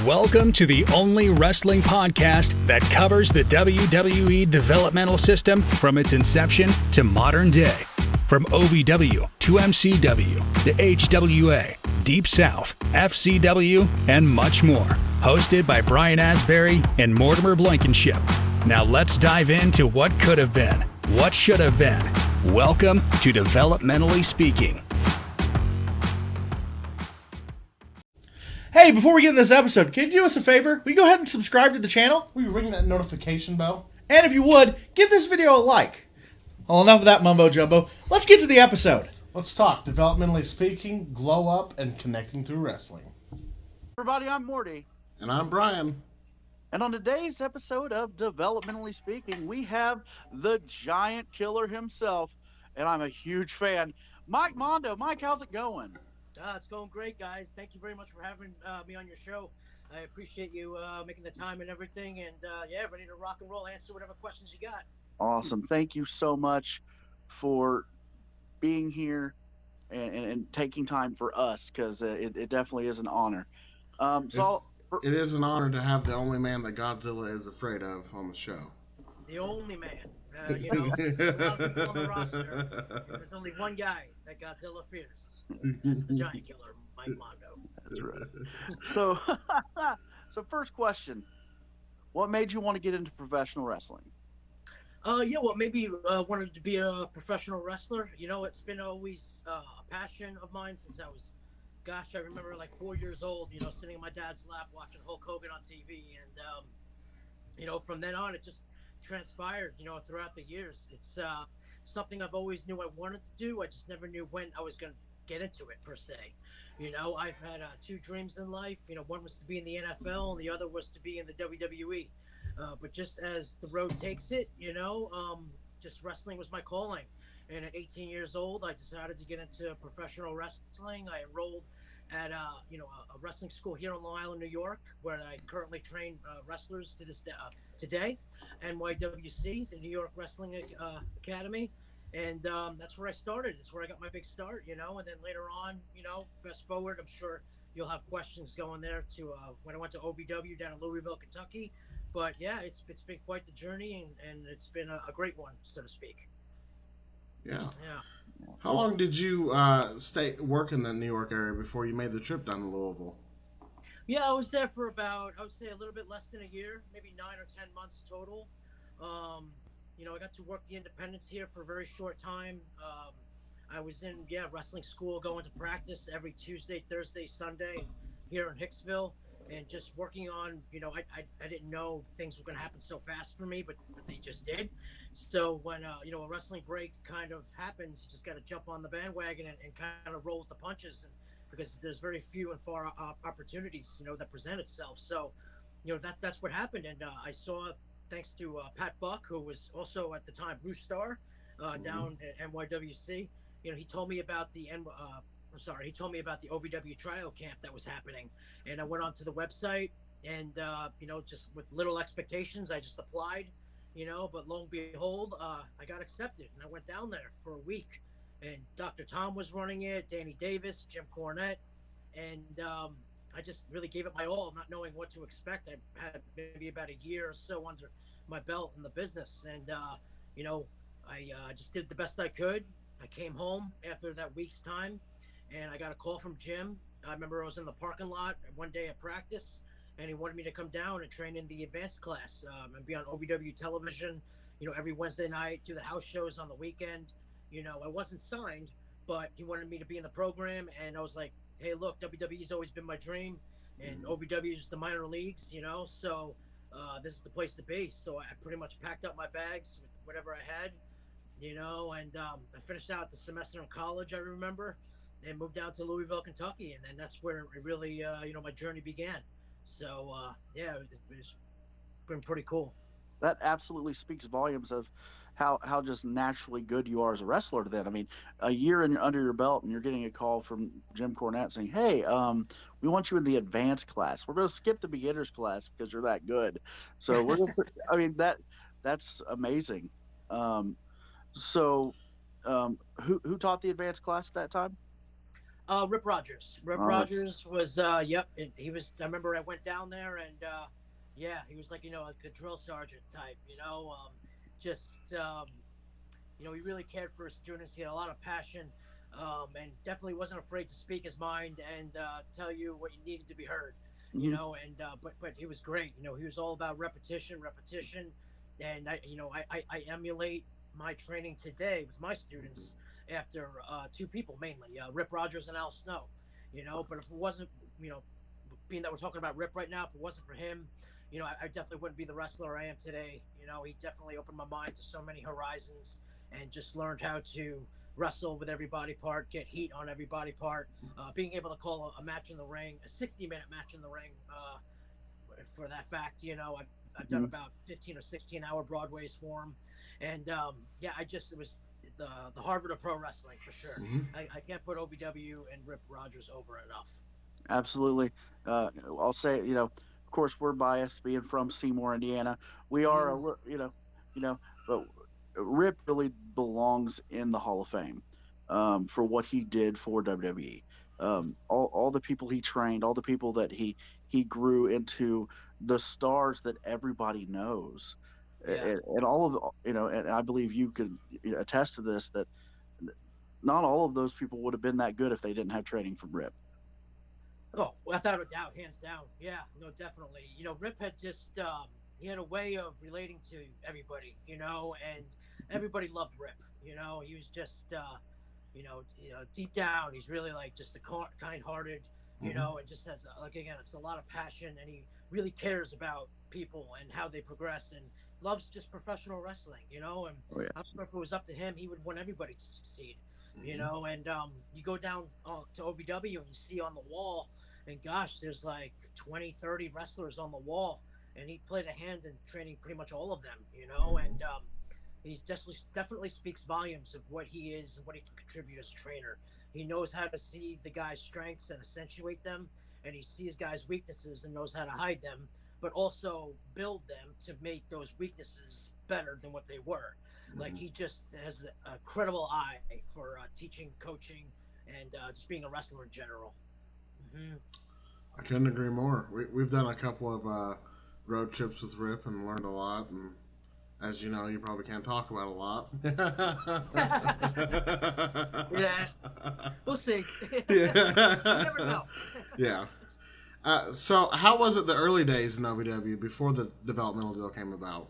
Welcome to the only wrestling podcast that covers the WWE developmental system from its inception to modern day. From OVW to MCW, the HWA, Deep South, FCW, and much more. Hosted by Brian Asbury and Mortimer Blankenship. Now let's dive into what could have been, what should have been. Welcome to Developmentally Speaking. Hey, before we get in this episode, can you do us a favor? Will you go ahead and subscribe to the channel? Will you ring that notification bell? And if you would, give this video a like. Well, enough of that mumbo jumbo. Let's get to the episode. Let's talk developmentally speaking, glow up, and connecting through wrestling. Everybody, I'm Morty. And I'm Brian. And on today's episode of Developmentally Speaking, we have the giant killer himself, and I'm a huge fan, Mike Mondo. Mike, how's it going? It's going great, guys. Thank you very much for having me on your show. I appreciate you making the time and everything, and ready to rock and roll, answer whatever questions you got. Awesome. Thank you so much for being here and taking time for us, because it definitely is an honor. It is an honor to have the only man that Godzilla is afraid of on the show. The only man. There's a lot of people on the roster. There's only one guy that Godzilla fears. That's the giant killer, Mike Mondo. That's right. So first question. What made you want to get into professional wrestling? What made me wanted to be a professional wrestler? You know, it's been always a passion of mine since I was, I remember like 4 years old, you know, sitting in my dad's lap watching Hulk Hogan on TV. And, from then on, it just transpired, throughout the years. It's something I've always knew I wanted to do. I just never knew when I was going to get into it, per se. I've had two dreams in life. One was to be in the NFL and the other was to be in the WWE. But just as the road takes it, just wrestling was my calling. And at 18 years old, I decided to get into professional wrestling. I enrolled at a wrestling school here in Long Island, New York, where I currently train wrestlers to this today. NYWC, the New York Wrestling Academy. And that's where I started. That's where I got my big start, and then later on, fast forward, I'm sure you'll have questions going there to when I went to OVW down in Louisville, Kentucky. But yeah, it's been quite the journey, and it's been a great one, so to speak. Yeah. How long did you work in the New York area before you made the trip down to Louisville? Yeah, I was there for about, I would say, a little bit less than a year, maybe 9 or 10 months total. I got to work the independents here for a very short time. I was in, wrestling school, going to practice every Tuesday, Thursday, Sunday here in Hicksville, and just working on, I didn't know things were going to happen so fast for me, but they just did. So when, a wrestling break kind of happens, you just got to jump on the bandwagon and kind of roll with the punches, because there's very few and far opportunities, that present itself. So, that's what happened. And I saw, thanks to Pat Buck, who was also at the time Bruce Starr down at NYWC. He told me about the OVW tryout camp that was happening, and I went onto the website, and just with little expectations, I just applied, but lo and behold, I got accepted, and I went down there for a week, and Dr. Tom was running it, Danny Davis, Jim Cornette, and I just really gave it my all, not knowing what to expect. I had maybe about a year or so under my belt in the business, and I just did the best I could. I came home after that week's time, and I got a call from Jim. I remember I was in the parking lot one day at practice, and he wanted me to come down and train in the advanced class and be on OVW television, every Wednesday night, do the house shows on the weekend. I wasn't signed, but he wanted me to be in the program, and I was like, hey, look, WWE's always been my dream, and OVW is the minor leagues, so this is the place to be. So I pretty much packed up my bags with whatever I had, and I finished out the semester in college, I remember, and moved down to Louisville, Kentucky, and then that's where it really, my journey began. So, it's been pretty cool. That absolutely speaks volumes of how just naturally good you are as a wrestler then. I mean, a year under your belt and you're getting a call from Jim Cornette saying, hey, we want you in the advanced class. We're going to skip the beginners class because you're that good. So we're going to, that's amazing. Who taught the advanced class at that time? Rip Rogers. Rip Oh, Rogers was yep. He was. I remember I went down there and yeah, he was like like a drill sergeant type. Just he really cared for his students. He had a lot of passion, and definitely wasn't afraid to speak his mind and tell you what you needed to be heard. mhm. And but he was great. He was all about repetition, repetition, and I emulate my training today with my students after two people mainly, Rip Rogers and Al Snow. But if it wasn't, you know, being that we're talking about Rip right now, if it wasn't for him, I definitely wouldn't be the wrestler I am today. He definitely opened my mind to so many horizons and just learned how to wrestle with every body part, get heat on every body part, being able to call a match in the ring, a 60-minute match in the ring. For that fact, I've done Mhm. about 15 or 16-hour Broadways for him, and yeah, it was the Harvard of pro wrestling for sure. I can't put OVW and Rip Rogers over enough. Absolutely. I'll say, of course, we're biased being from Seymour, Indiana. We are Mm, you know, but Rip really belongs in the Hall of Fame for what he did for WWE. All the people he trained, all the people that he grew into the stars that everybody knows, yeah. and all of and I believe you could attest to this that not all of those people would have been that good if they didn't have training from Rip. Oh, without a doubt, hands down. Yeah, no, definitely. Rip had just he had a way of relating to everybody, and everybody loved Rip. He was just deep down, he's really like just a kind-hearted, and just has like again, it's a lot of passion, and he really cares about people and how they progress, and loves just professional wrestling. And Oh yeah. I'm sure if it was up to him, he would want everybody to succeed. Hmm. And you go down to OVW and you see on the wall, and gosh, there's like 20, 30 wrestlers on the wall, and he played a hand in training pretty much all of them. And he's definitely speaks volumes of what he is and what he can contribute as a trainer. He knows how to see the guy's strengths and accentuate them, and he sees guys' weaknesses and knows how to hide them, but also build them to make those weaknesses better than what they were. Like he just has a credible eye for teaching, coaching, and just being a wrestler in general. Hmm. I couldn't agree more. We've done a couple of road trips with Rip and learned a lot. And as you know, you probably can't talk about a lot. Yeah, we'll see. You never Yeah. know. Yeah. So, how was it the early days in OVW before the developmental deal came about?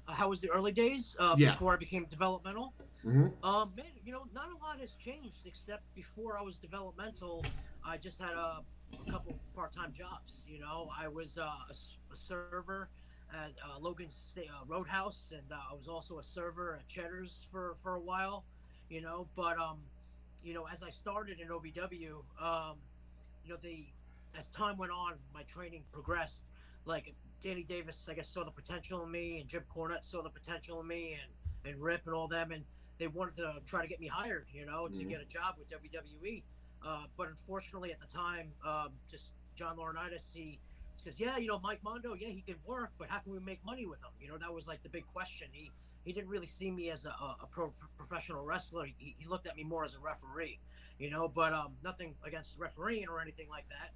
How was the early days Yeah. before I became developmental? Hmm. Man, not a lot has changed except before I was developmental, I just had a couple part-time jobs. I was a server at Roadhouse, and I was also a server at Cheddar's for a while. But as I started in OVW, the as time went on, my training progressed. Like Danny Davis, I guess, saw the potential in me, and Jim Cornette saw the potential in me, and Rip and all them, and they wanted to try to get me hired, to Hmm. get a job with WWE. But unfortunately, at the time, just John Laurinaitis, he says, yeah, Mike Mondo, yeah, he can work, but how can we make money with him? That was like the big question. He didn't really see me as a professional wrestler. He looked at me more as a referee, but nothing against refereeing or anything like that.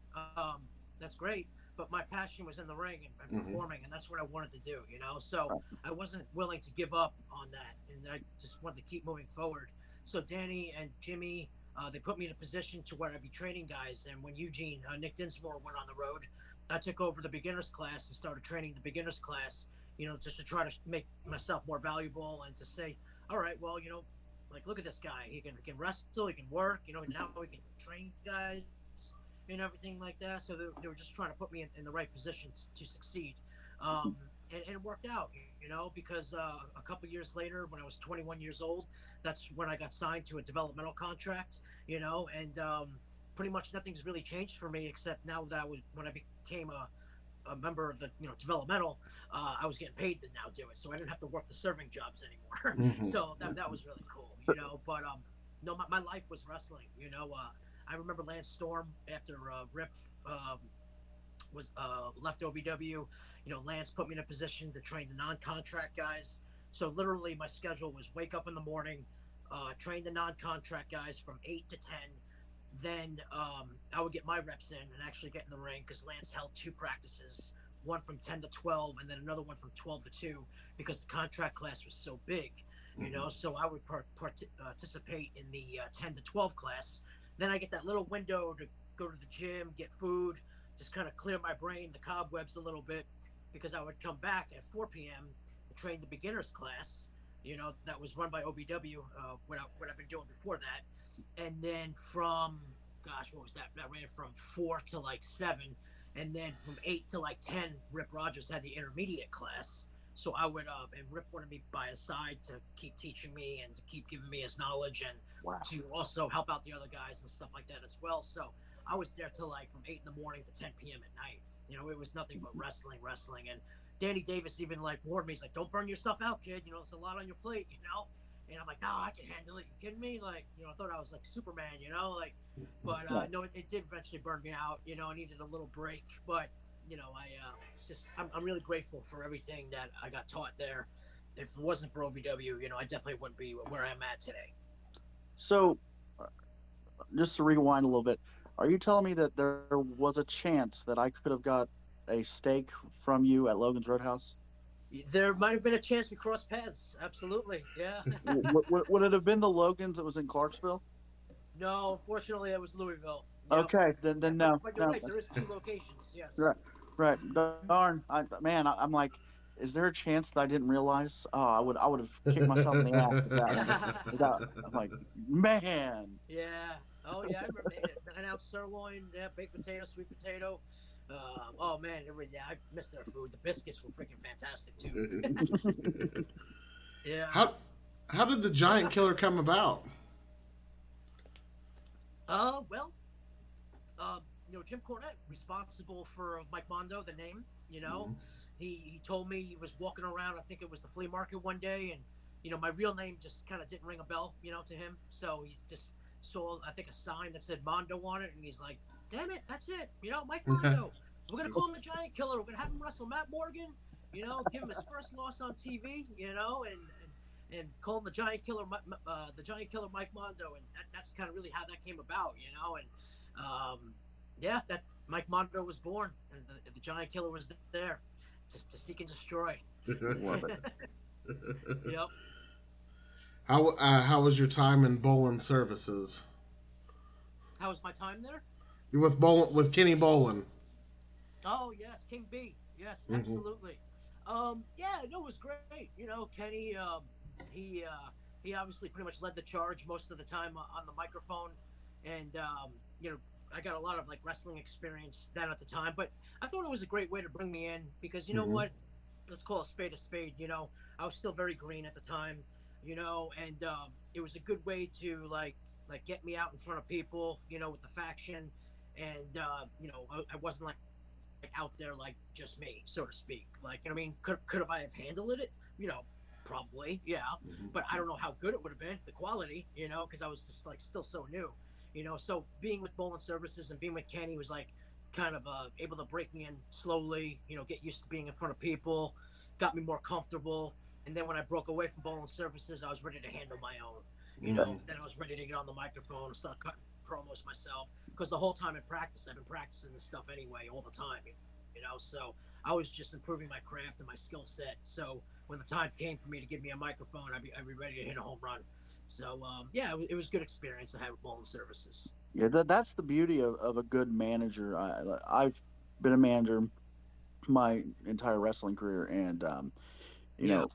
That's great. But my passion was in the ring and Hmm. performing, and that's what I wanted to do, So I wasn't willing to give up on that, and I just wanted to keep moving forward. So Danny and Jimmy, they put me in a position to where I'd be training guys. And when Eugene, Nick Dinsmore went on the road, I took over the beginners class and started training the beginners class. Just to try to make myself more valuable and to say, all right, well, like look at this guy. He can wrestle, he can work. Now he can train guys and everything like that. So they were just trying to put me in the right position to succeed. And it worked out, because a couple years later, when I was 21 years old, that's when I got signed to a developmental contract, and pretty much nothing's really changed for me except now that when I became a member of the developmental, I was getting paid to now do it, so I didn't have to work the serving jobs anymore. Hmm. So that was really cool, But no, my life was wrestling. I remember Lance Storm after Rip was left OVW. Lance put me in a position to train the non-contract guys. So literally, my schedule was wake up in the morning, train the non-contract guys from 8 to 10, then I would get my reps in and actually get in the ring because Lance held two practices, one from 10 to 12 and then another one from 12 to 2 because the contract class was so big, so I would participate in the 10 to 12 class. Then I get that little window to go to the gym, get food, just kind of clear my brain, the cobwebs a little bit, because I would come back at 4 p.m. and train the beginners class, that was run by OVW, what I've been doing before that. And then from, gosh, what was that? That ran from 4 to like 7. And then from 8 to like 10, Rip Rogers had the intermediate class. So I would, and Rip wanted me by his side to keep teaching me and to keep giving me his knowledge and Wow. to also help out the other guys and stuff like that as well. So I was there till like from 8 in the morning to 10 p.m. at night. It was nothing but wrestling. And Danny Davis even like warned me, he's like, don't burn yourself out, kid. It's a lot on your plate. And I'm like, no, I can handle it. You kidding me? Like, I thought I was like Superman, but no, it did eventually burn me out. I needed a little break, but I'm really grateful for everything that I got taught there. If it wasn't for OVW, I definitely wouldn't be where I'm at today. So, just to rewind a little bit, are you telling me that there was a chance that I could have got a steak from you at Logan's Roadhouse? There might have been a chance we crossed paths. Absolutely, yeah. Would it have been the Logan's that was in Clarksville? No, unfortunately, it was Louisville. Yep. Okay, then no, But you're no. right. There is two locations. Yes. Right, right. Darn, I'm like, is there a chance that I didn't realize? Oh, I would have kicked myself in the ass without. I'm like, man. Yeah. Oh yeah, I remember 9 ounce sirloin, yeah, baked potato, sweet potato. Oh man, yeah, I missed their food. The biscuits were freaking fantastic too. Yeah. How did the Giant Killer come about? Well, Jim Cornette responsible for Mike Mondo, the name. Mm-hmm. He told me he was walking around. I think it was the flea market one day, and my real name just kind of didn't ring a bell, to him. So he's just saw, I think, a sign that said Mondo on it, and he's like, "Damn it, that's it, Mike Mondo. We're gonna call him the Giant Killer. We're gonna have him wrestle Matt Morgan, give him his first loss on TV, and call him the Giant Killer Mike Mondo, and that's kind of really how that came about, and yeah, that Mike Mondo was born, and the Giant Killer was there to seek and destroy. Love it. Yep. How was your time in Bolin Services? How was my time there? You with Kenny Bolin? Oh yes, King B. Yes, Mm-hmm. absolutely. Yeah, no, it was great. Kenny, he he obviously pretty much led the charge most of the time on the microphone, and I got a lot of like wrestling experience then at the time. But I thought it was a great way to bring me in because you know Mm-hmm. what, let's call a spade a spade. I was still very green at the time. And it was a good way to like get me out in front of people. With the faction, and I wasn't like out there like just me, so to speak. Like, I mean, could have I have handled it? Probably, yeah. Mm-hmm. But I don't know how good it would have been, the quality, because I was just like still so new, So being with Bowling Services and being with Kenny was like kind of able to break me in slowly, get used to being in front of people, got me more comfortable. And then when I broke away from Bowling Services, I was ready to handle my own, Mm-hmm. Then I was ready to get on the microphone and start cutting promos myself because the whole time in practice, I've been practicing this stuff anyway all the time, So I was just improving my craft and my skill set. So when the time came for me to give me a microphone, I'd be ready to hit a home run. So yeah, it was a good experience to have with Bowling Services. Yeah, that's the beauty of a good manager. I've been a manager my entire wrestling career, and you Yeah. know,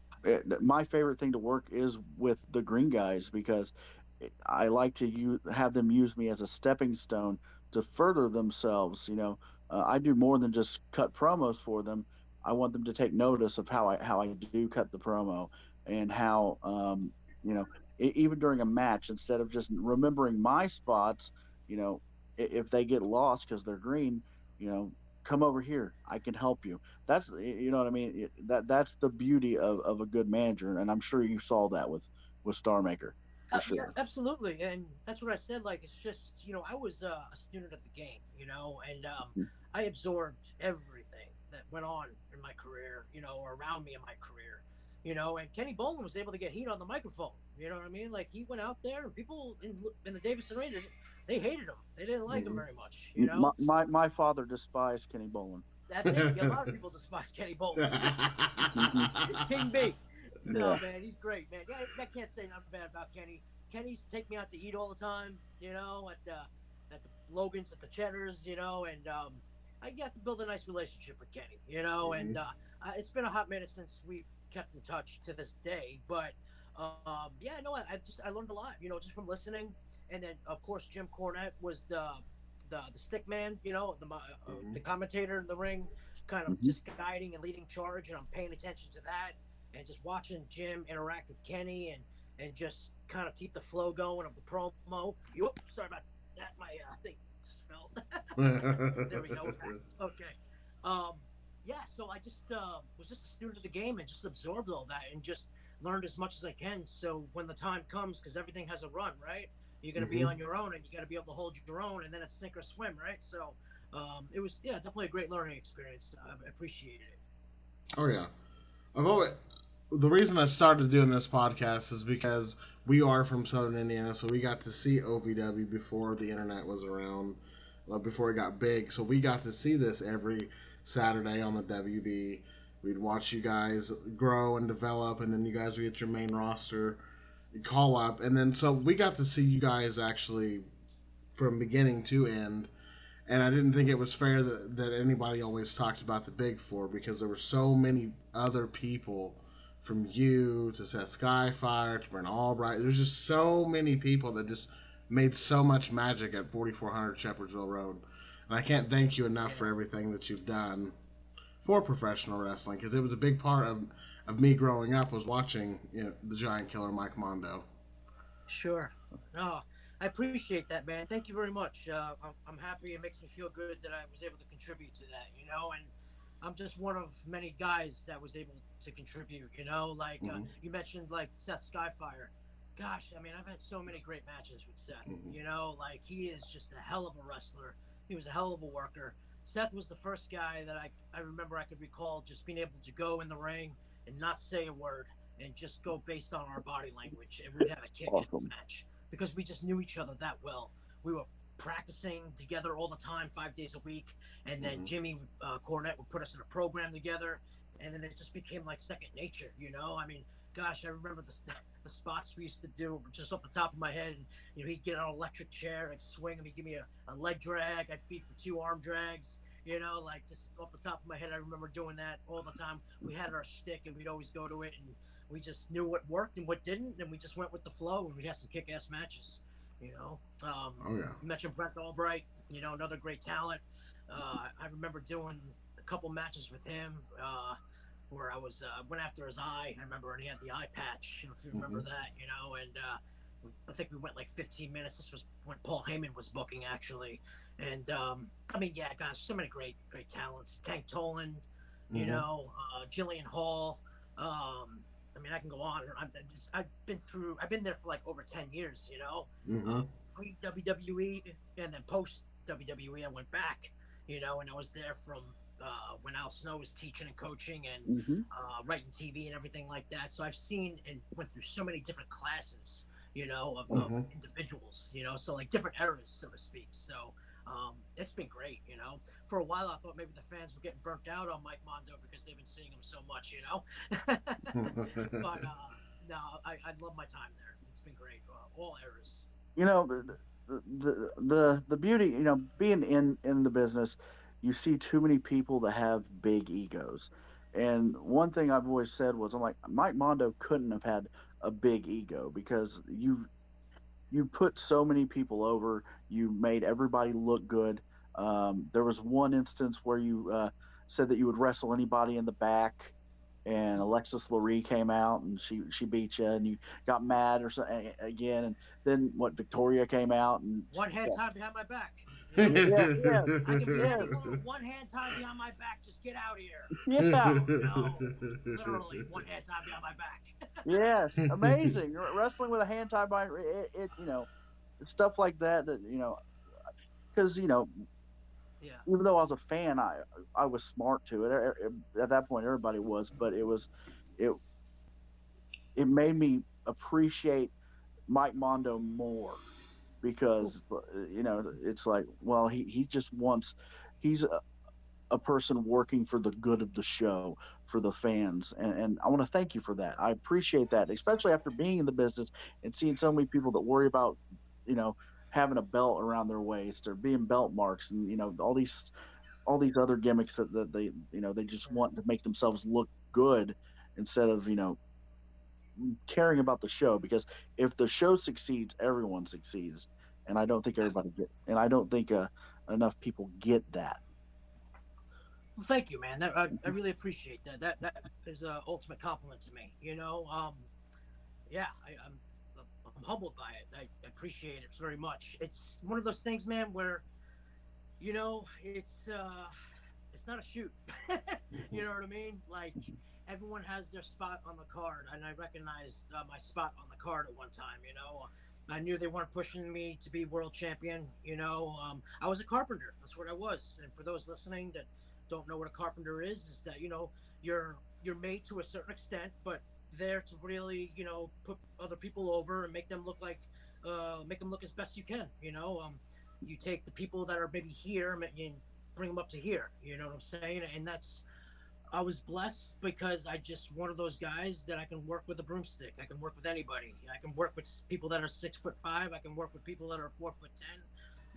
my favorite thing to work is with the green guys because I like to have them use me as a stepping stone to further themselves. I do more than just cut promos for them. I want them to take notice of how I do cut the promo and how even during a match, instead of just remembering my spots, you know, if they get lost because they're green, you know, come over here. I can help you. That's you know what I mean. That's the beauty of a good manager, and I'm sure you saw that with Star Maker for Yeah, sure. absolutely, and that's what I said. Like, it's just I was a student of the game, and I absorbed everything that went on in my career, or around me in my career, And Kenny Bolin was able to get heat on the microphone. You know what I mean? Like he went out there, and people in the Davis Arena they hated him. They didn't like him Hmm. very much. My father despised Kenny Bolin. That's it. Yeah, a lot of people despise Kenny Bolin. King B. Yeah. No, man, he's great, man. Yeah, I can't say nothing bad about Kenny. Kenny's take me out to eat all the time, at the Logan's, at the Cheddars, and I got to build a nice relationship with Kenny, and Hmm. it's been a hot minute since we've kept in touch to this day, but yeah, no, I learned a lot, just from listening, and then of course Jim Cornette was the stick man, the commentator in the ring, kind of Hmm. just guiding and leading charge, and I'm paying attention to that, and just watching Jim interact with Kenny, and just kind of keep the flow going of the promo. Sorry about that. My thing just fell. There we go. Okay. Um, yeah. So I just was just a student of the game and just absorbed all that and just learned as much as I can. So when the time comes, because everything has a run, right? You're going to be on Hmm. your own, and you got to be able to hold your own, and then it's sink or swim, right? So it was, yeah, definitely a great learning experience. I appreciated it. Oh yeah, I've always. The reason I started doing this podcast is because we are from Southern Indiana, so we got to see OVW before the internet was around, before it got big. So we got to see this every Saturday on the WB. We'd watch you guys grow and develop, and then you guys would get your main roster, call up, and then so we got to see you guys actually from beginning to end. And I didn't think it was fair that anybody always talked about the Big Four because there were so many other people, from you to Seth Skyfire to Brent Albright. There's just so many people that just made so much magic at 4400 Shepherdsville Road. And I can't thank you enough for Yeah. everything that you've done for professional wrestling because it was a big part of me growing up was watching the Giant Killer Mike Mondo. Sure. No, I appreciate that, man. Thank you very much. I'm happy. It makes me feel good that I was able to contribute to that, and I'm just one of many guys that was able to contribute, like Hmm. you mentioned, like Seth Skyfire. Gosh, I mean, I've had so many great matches with Seth, Hmm. like he is just a hell of a wrestler. He was a hell of a worker. Seth was the first guy that I remember I could recall just being able to go in the ring and not say a word and just go based on our body language, and we'd have a kick-ass Awesome. match because we just knew each other that well. We were practicing together all the time, 5 days a week, and then Hmm. Jimmy Cornette would put us in a program together, and then it just became like second nature. I mean, gosh, I remember the spots we used to do just off the top of my head, and he'd get on an electric chair, I'd swing him, he'd give me a leg drag, I'd feed for two arm drags. Like just off the top of my head, I remember doing that all the time. We had our shtick, and we'd always go to it, and we just knew what worked and what didn't, and we just went with the flow, and we had some kick-ass matches. Oh yeah. You mentioned Brent Albright, another great talent. I remember doing a couple matches with him where I was went after his eye. I remember, and he had the eye patch, if you remember Hmm. that, and I think we went like 15 minutes. This was when Paul Heyman was booking, actually, and I mean, yeah, guys, so many great talents. Tank Toland, Hmm. Jillian Hall. I mean, I can go on. I've been there for like over 10 years, Hmm. pre WWE and then post WWE. I went back, and I was there from when Al Snow was teaching and coaching and Hmm. writing TV and everything like that. So I've seen and went through so many different classes, of Hmm. individuals, so like different eras, so to speak. So it's been great, For a while, I thought maybe the fans were getting burnt out on Mike Mondo because they've been seeing him so much, but no, I love my time there. It's been great, all eras. You know, the beauty, being in the business, you see too many people that have big egos. And one thing I've always said was, I'm like, Mike Mondo couldn't have had a big ego because you put so many people over. You made everybody look good. There was one instance where you said that you would wrestle anybody in the back, and Alexis Lurie came out and she beat you, and you got mad or something again. And then what? Victoria came out and One hand tied behind my back. yeah, yeah, yeah, I can beat yeah, anyone with one hand tied behind my back. Just get out here. yeah. No, literally one hand tied behind my back. Yes, amazing. Wrestling with a hand tied behind stuff like that. That because Yeah, even though I was a fan, I was smart to it. At that point, everybody was, but it it made me appreciate Mike Mondo more because it's like, well, he just wants, he's a person working for the good of the show, for the fans, and I want to thank you for that. I appreciate that, especially after being in the business and seeing so many people that worry about, you know, having a belt around their waist or being belt marks, and all these other gimmicks that they, they just want to make themselves look good instead of, caring about the show. Because if the show succeeds, everyone succeeds, and I don't think enough people get that. Well, thank you, man. I really appreciate that. That is a ultimate compliment to me. Yeah, I'm humbled by it. I appreciate it very much. It's one of those things, man, where it's not a shoot. You know what I mean? Like, everyone has their spot on the card, and I recognized my spot on the card at one time. I knew they weren't pushing me to be world champion. I was a carpenter. That's what I was. And for those listening that don't know what a carpenter is that you're made to a certain extent, but there to really put other people over and make them look as best you can. You take the people that are maybe here and bring them up to here. You know what I'm saying? And I was blessed because I just one of those guys that I can work with a broomstick. I can work with anybody. I can work with people that are 6'5". I can work with people that are 4'10".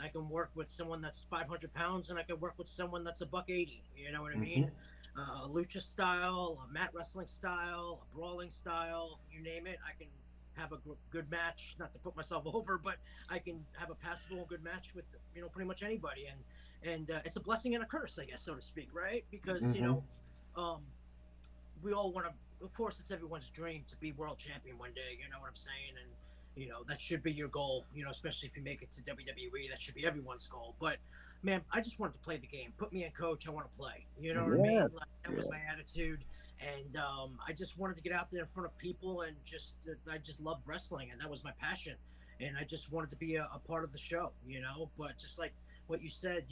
I can work with someone that's 500 pounds, and I can work with someone that's a buck 80. You know what I mean? A lucha style, a mat wrestling style, a brawling style, you name it. I can have a good match, not to put myself over, but I can have a passable and good match with pretty much anybody. And it's a blessing and a curse, I guess, so to speak, right? Because um, we all want to. Of course, it's everyone's dream to be world champion one day. You know what I'm saying? And that should be your goal. Especially if you make it to WWE, that should be everyone's goal. But man, I just wanted to play the game. Put me in, coach. I want to play. You know what I Yeah, mean? Like, that was my attitude, and I just wanted to get out there in front of people and I just loved wrestling, and that was my passion. And I just wanted to be a part of the show. But just like what you said,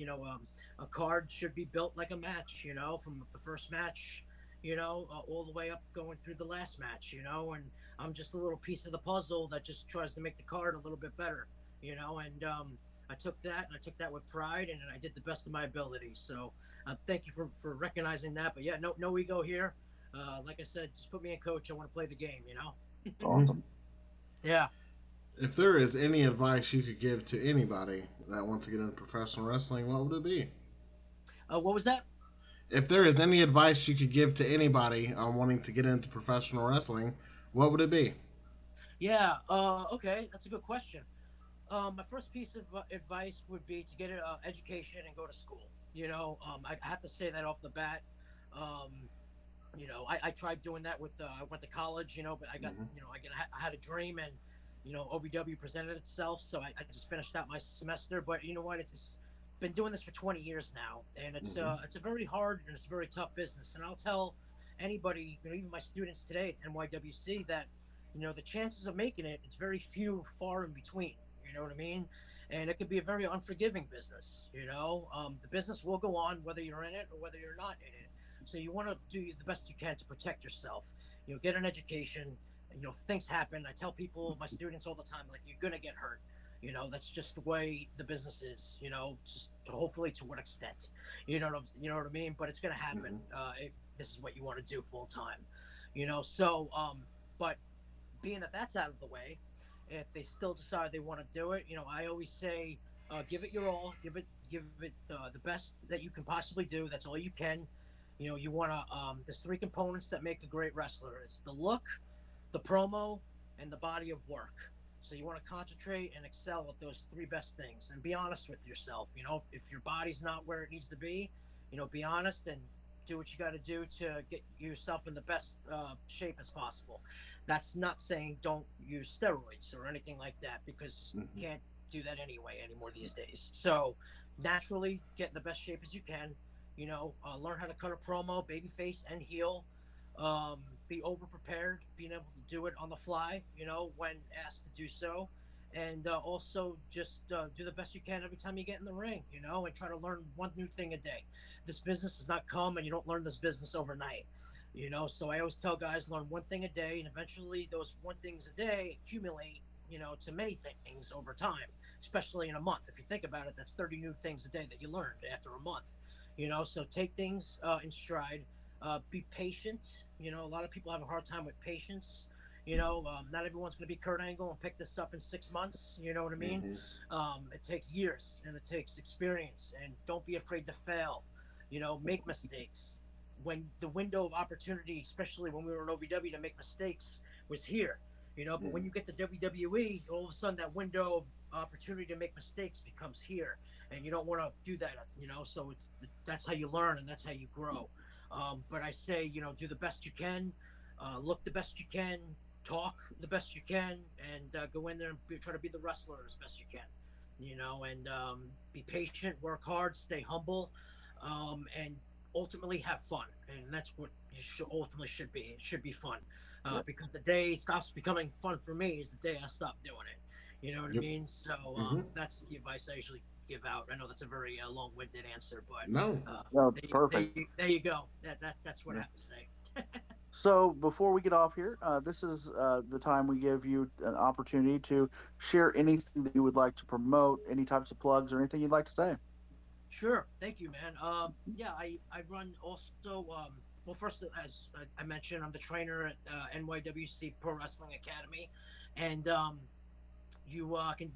a card should be built like a match. From the first match all the way up going through the last match, and I'm just a little piece of the puzzle that just tries to make the card a little bit better, and I took that with pride, and I did the best of my ability. So thank you for recognizing that. But yeah, no ego here. Like I said, just put me in, coach. I want to play the game. it's awesome. Yeah. If there is any advice you could give to anybody that wants to get into professional wrestling, what would it be? What was that? If there is any advice you could give to anybody on wanting to get into professional wrestling, what would it be? Yeah. Okay, that's a good question. My first piece of advice would be to get an education and go to school. I have to say that off the bat. Um, I tried doing that with I went to college, but I got I had a dream, and OVW presented itself, so I just finished out my semester. But you know what? It's been doing this for 20 years now, and it's a very hard and it's a very tough business. And I'll tell anybody, even my students today at NYWC, that the chances of making it's very few, far in between. You know what I mean? And it could be a very unforgiving business. The business will go on whether you're in it or whether you're not in it. So you want to do the best you can to protect yourself. Get an education. Things happen. I tell people, my students all the time, like, you're gonna get hurt. That's just the way the business is. Just hopefully to what extent. You know what I mean. But it's gonna happen. If this is what you want to do full time. So but being that that's out of the way, if they still decide they want to do it, I always say, give it your all, give it the best that you can possibly do. That's all you can. You want to. There's three components that make a great wrestler. It's the look, the promo, and the body of work. So you want to concentrate and excel at those three best things, and be honest with yourself. If your body's not where it needs to be, be honest and do what you got to do to get yourself in the best shape as possible. That's not saying don't use steroids or anything like that, because you can't do that anyway anymore these days. So naturally get in the best shape as you can. Learn how to cut a promo, babyface and heel. Be over prepared, being able to do it on the fly, when asked to do so. And also just do the best you can every time you get in the ring, and try to learn one new thing a day. This business does not come, and you don't learn this business overnight. So I always tell guys, learn one thing a day, and eventually those one things a day accumulate, to many things over time. especially in a month. If you think about it, that's 30 new things a day that you learned after a month. So take things in stride. Be patient. A lot of people have a hard time with patience. Not everyone's going to be Kurt Angle and pick this up in 6 months. You know what I mean? It takes years and it takes experience. And don't be afraid to fail. Make mistakes. When the window of opportunity, especially when we were in OVW, to make mistakes was here. But when you get to WWE, all of a sudden that window of opportunity to make mistakes becomes here, and you don't want to do that. So that's how you learn and that's how you grow. But I say, do the best you can, look the best you can, talk the best you can, and go in there and try to be the wrestler as best you can. And be patient, work hard, stay humble, and ultimately have fun. And that's what you should be. It should be fun, because the day stops becoming fun for me is the day I stop doing it. You know what I mean? So that's the advice I usually give out. I know that's a very long-winded answer, but No. No, perfect. there you go. That's what I have to say. So before we get off here, this is the time we give you an opportunity to share anything that you would like to promote, any types of plugs or anything you'd like to say. Sure. Thank you, man. Yeah, I run also. Well, first, as I mentioned, I'm the trainer at NYWC Pro Wrestling Academy, and you can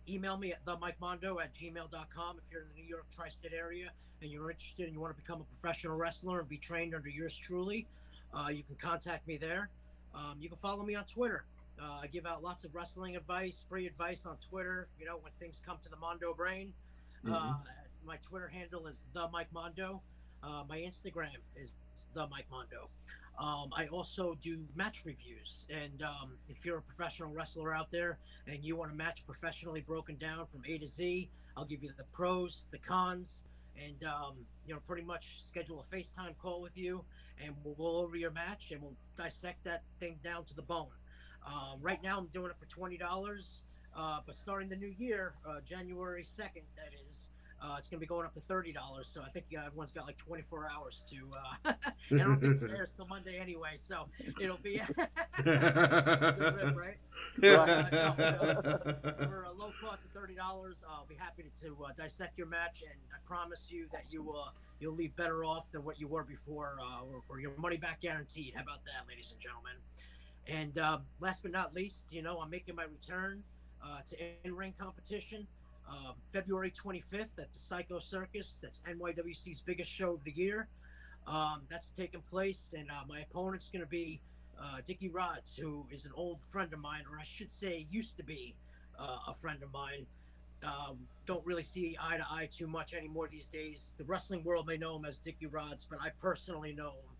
email me at themikemondo@gmail.com if you're in the New York tri-state area and you're interested and you want to become a professional wrestler and be trained under yours truly. You can contact me there. You can follow me on Twitter. I give out lots of wrestling advice, free advice on Twitter. When things come to the Mondo brain. My Twitter handle is the Mike Mondo. My Instagram is the Mike Mondo. I also do match reviews, and if you're a professional wrestler out there and you want a match professionally broken down from A to Z, I'll give you the pros, the cons, and pretty much schedule a FaceTime call with you, and we'll go over your match and we'll dissect that thing down to the bone. Right now, I'm doing it for $20, but starting the new year, January 2nd, that is. It's going to be going up to $30, so I think everyone's got like 24 hours to. I don't think it's airs till Monday anyway, so it'll be good rip, right? For a low cost of $30, I'll be happy to dissect your match, and I promise you that you'll leave better off than what you were before, or your money back guaranteed. How about that, ladies and gentlemen? And last but not least, I'm making my return to in-ring competition. February 25th at the Psycho Circus. That's NYWC's biggest show of the year. That's taking place, and my opponent's going to be Dickie Rods, who is an old friend of mine, or I should say used to be a friend of mine. Don't really see eye to eye too much anymore these days. The wrestling world may know him as Dickie Rods, but I personally know him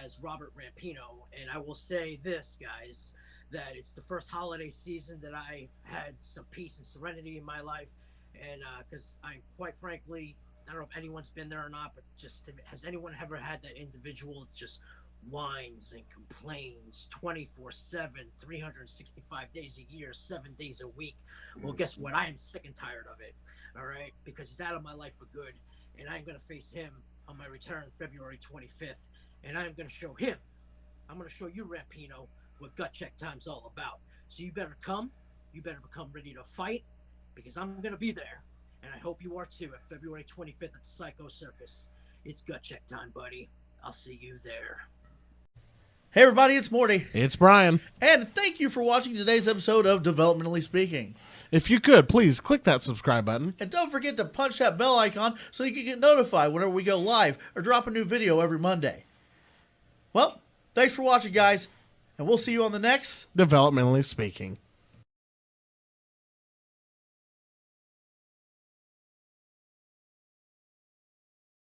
as Robert Rampino. And I will say this, guys, that it's the first holiday season that I've had some peace and serenity in my life. And because I, quite frankly, I don't know if anyone's been there or not, but just has anyone ever had that individual just whines and complains 24/7, 365 days a year, 7 days a week? Well, guess what? I am sick and tired of it. All right, because he's out of my life for good, and I'm going to face him on my return February 25th, and I'm going to show him. I'm going to show you, Rampino, what gut check time's all about. So you better come. You better become ready to fight, because I'm going to be there. And I hope you are too at February 25th at the Psycho Circus. It's gut check time, buddy. I'll see you there. Hey everybody, it's Morty. It's Brian. And thank you for watching today's episode of Developmentally Speaking. If you could, please click that subscribe button. And don't forget to punch that bell icon so you can get notified whenever we go live or drop a new video every Monday. Well, thanks for watching, guys. And we'll see you on the next Developmentally Speaking.